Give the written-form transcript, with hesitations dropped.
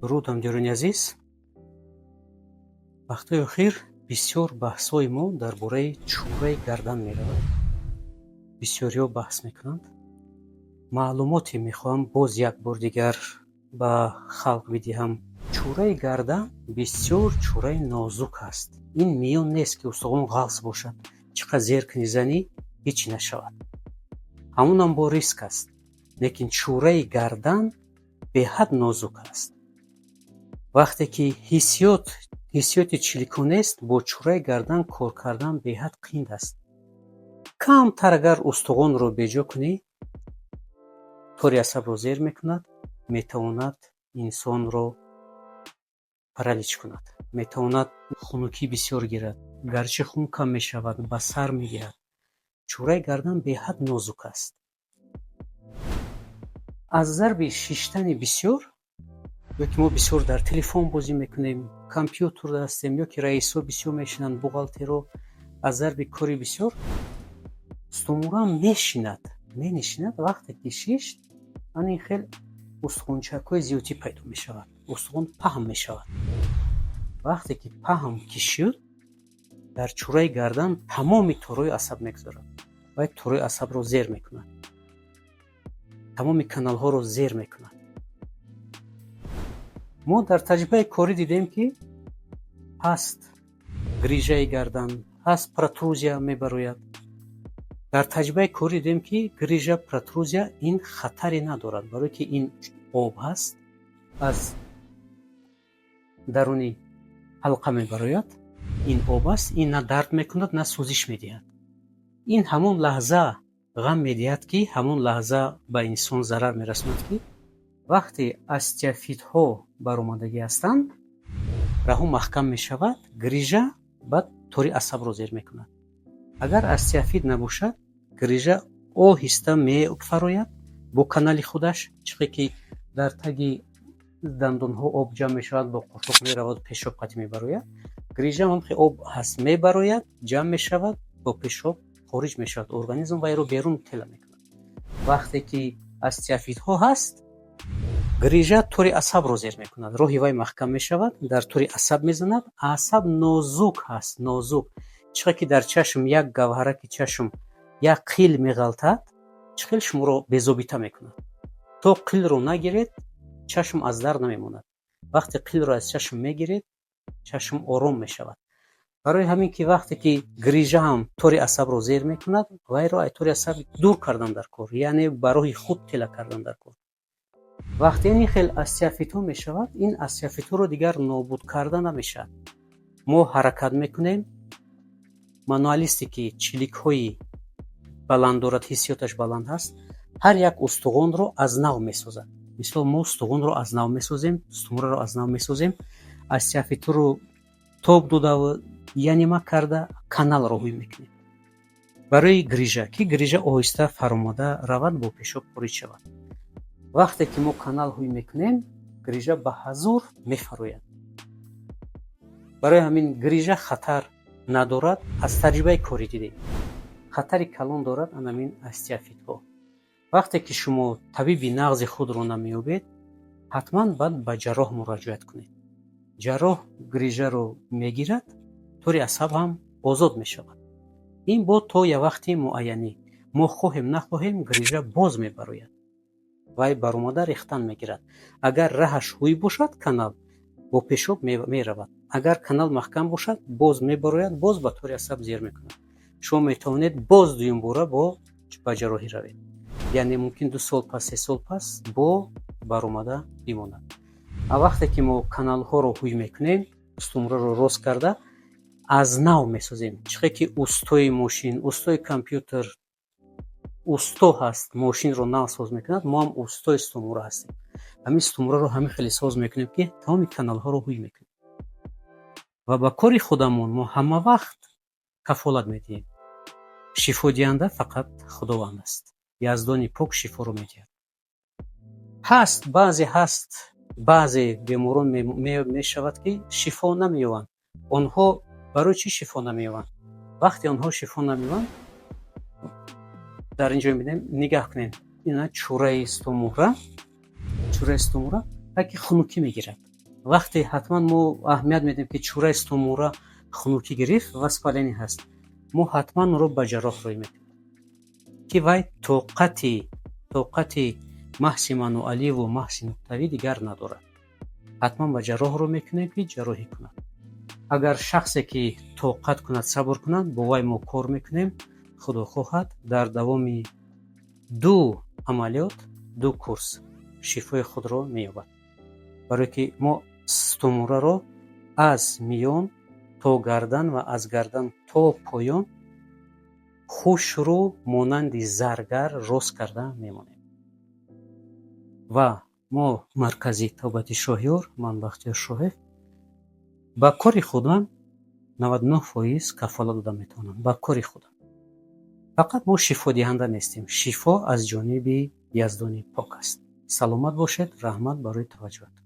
дуруд ҳамдиёрони азиз, вақтҳои охир бисёр баҳсҳои мо дар бораи чӯраи гардан меравад. бисёриҳо баҳс мекунанд. маълумоте мехоҳам боз як бор дигар ба халқ бидиҳам. чӯраи гардан бисёр чӯраи нозук аст. ин миён нест ки устуғон ғалс бошад, чӣ қадр зер кунӣ занӣ ҳичӣ нашавад. ҳамонам бо риск аст. лекин чӯраи гардан беҳад нозук аст. вақте ки ҳиссиёти чиликунест, бо чӯраи гардан кор кардан беҳад қиин аст. камтар агар устуғонро беҷо кунӣ, тори асабро зер мекунад, метавонад инсонро паралич кунад, метавонад хунукӣ бисёр гирад, гарчи хун кам мешавад, ба сар мегирад. чӯраи гардан беҳад нозук аст. аз зарби шиштани бисёр, ёки мо бисёр дар телефон бозӣ мекунем, компютер дастем, ёки раисҳо бисёр мешинанд, буғалтеро, аз зарби кори бисёр стумура менишинад. вақте ки шишт, ин хел устуғончакҳои зиёдӣ пайдо мешавад, устуғон паҳм мешавад. вақте ки паҳм кишид, дар чӯраи гардан тамоми торои асаб мегузарад ва торои асабро зер мекунад, тамоми каналҳоро зер мекунад. мо дар таҷрибаи корӣ дидем, ки ҳаст грижаи гардан, ҳаст протрузия мебарояд. дар таҷрибаи корӣ дидем, ки грижа, протрузия ин хатаре надорад, барое ки ин об ҳаст, аз даруни ҳалқа мебарояд. ин об аст, ин на дард мекунад, на сӯзиш медиҳад. ин ҳамон лаҳза ғам медиҳад, ки ҳамон лаҳза ба инсон зарар мерасонад, ки вақте остеофитҳо баромадагӣ ҳастанд, раҳо маҳкам мешавад, грижа баъд тори асабро зер мекунад. агар остеофит набошад, грижа оҳиста мефарояд бо канали худаш, чиқе ки дар таги дандонҳо об ҷамъ мешавад, бо қуртуқ меравад, пешоб қатъӣ мебарояд. грижа ҳамхе об ҳаст мебарояд, ҷамъ мешавад, бо пешоб хориҷ мешавад, организм вайро берун тела мекунад. вақте ки остеофитҳо ҳаст, грижа тори асабро зер мекунад, роҳи вай маҳкам мешавад, дар тори асаб мезанад. асаб нозук ҳаст, нозук. чиқе ки дар чашм як гавҳараки чашм як қил меғалтад, чиқел шуморо безобита мекунад. то қилро нагиред, чашм аз дар намемонад. вақте қилро аз чашм мегиред, чашм ором мешавад. барои ҳамин ки вақте ки грижа ҳам тори асабро зер мекунад, вайро ай тори асаб дур кардан дар кор, яъне ба роҳи худ тела кардан дар кор. вақте ин хел остеофитҳо мешавад, ин остеофитҳоро дигар нобуд карда намешавад. мо ҳаракат мекунем, мануалисте ки чиликҳои баланд дорад, ҳиссиёташ баланд ҳаст, ҳар як устуғонро аз нав месозад. мисол мо устуғонро аз нав месозем, стумраро аз нав месозем, остеофитҳоро тоб дода янима карда канал роҳӣ мекунем. барои грижа, ки грижа оҳиста фаромада равад, бо пешоб хориҷ шавад. вақте ки мо канал ҳӯй мекунем, грижа ба ҳазур мефарояд. барои ҳамин грижа хатар надорад. аз таҷрибаи корӣ дидем, хатари калон дорад анамин остеофитҳо. вақте ки шумо табиби нағзи худро намеёбед, ҳатман баъд ба ҷарроҳ муроҷиат кунед. ҷарроҳ грижаро мегирад, тори асаб ҳам озод мешавад. ин бо то як вақти муайянӣ, мо хоҳем нахоҳем, грижа боз мебарояд, вай баромада рехтан мегирад. агар раҳаш ҳӯй бошад, канал бо пешоб меравад. агар канал маҳкам бошад, боз мебарояд, боз ба тори асаб зер мекунад. шумо метавонед боз дуюм бора ба ҷарроҳӣ равед, яъне мумкин 2 сол пас, 3 сол пас бо баромада бимонад. вақте ки мо каналҳоро ҳӯй мекунем, стумраро рост карда аз нав месозем, чиқе ки устои мошин, устои компютер усто ҳаст, мошинро нав соз мекунад, мо ҳам устои стумра ҳастем. ҳамин стумраро ҳамин хеле соз мекунем, ки тамоми каналҳоро ҳӯй мекунем. ва ба кори худамон мо ҳама вақт кафолат медиҳем. шифодиҳанда фақат худованд аст. яздони пок шифоро медиҳад. баъзе беморон мешавад, ки шифо намеёбанд. онҳо барои чӣ шифо намеёбанд? вақте онҳо шифо намеёбанд, дар инҷо мебинем, нигаҳ кунем, ина чӯраи стумура таки хунукӣ мегирад. вақте ҳатман мо аҳамият медем ки чура из тумора хунукӣ гирифт воспаление ҳаст, мо ҳатман онро ба ҷарроҳ рӯй медем ки вай тоқати маҳси мануаливу маҳси нуқтавӣ дигар надорад. ҳатман ба ҷарроҳ рӯ мекунем ки ҷарроҳӣ кунад. агар шахсе ки тоқат кунад, сабр кунад, бо вай мо кор мекунем, худо хоҳад дар давоми 2 амалиёт, 2 курс шифои худро меёбад. барое ки мо тумораро аз миён то гардан ва аз гардан то поён хушрӯ монанди заргар рост карда мемонем. ва мо маркази тобати шоҳиёр, ман Бахтиёр Шоҳев, ба кори худам 99% кафолат дода метавонам. ба кори худам. фақат мо шифодиҳанда нестем. шифо аз ҷониби Яздони пок аст. саломат бошед. раҳмат барои таваҷҷӯҳатон.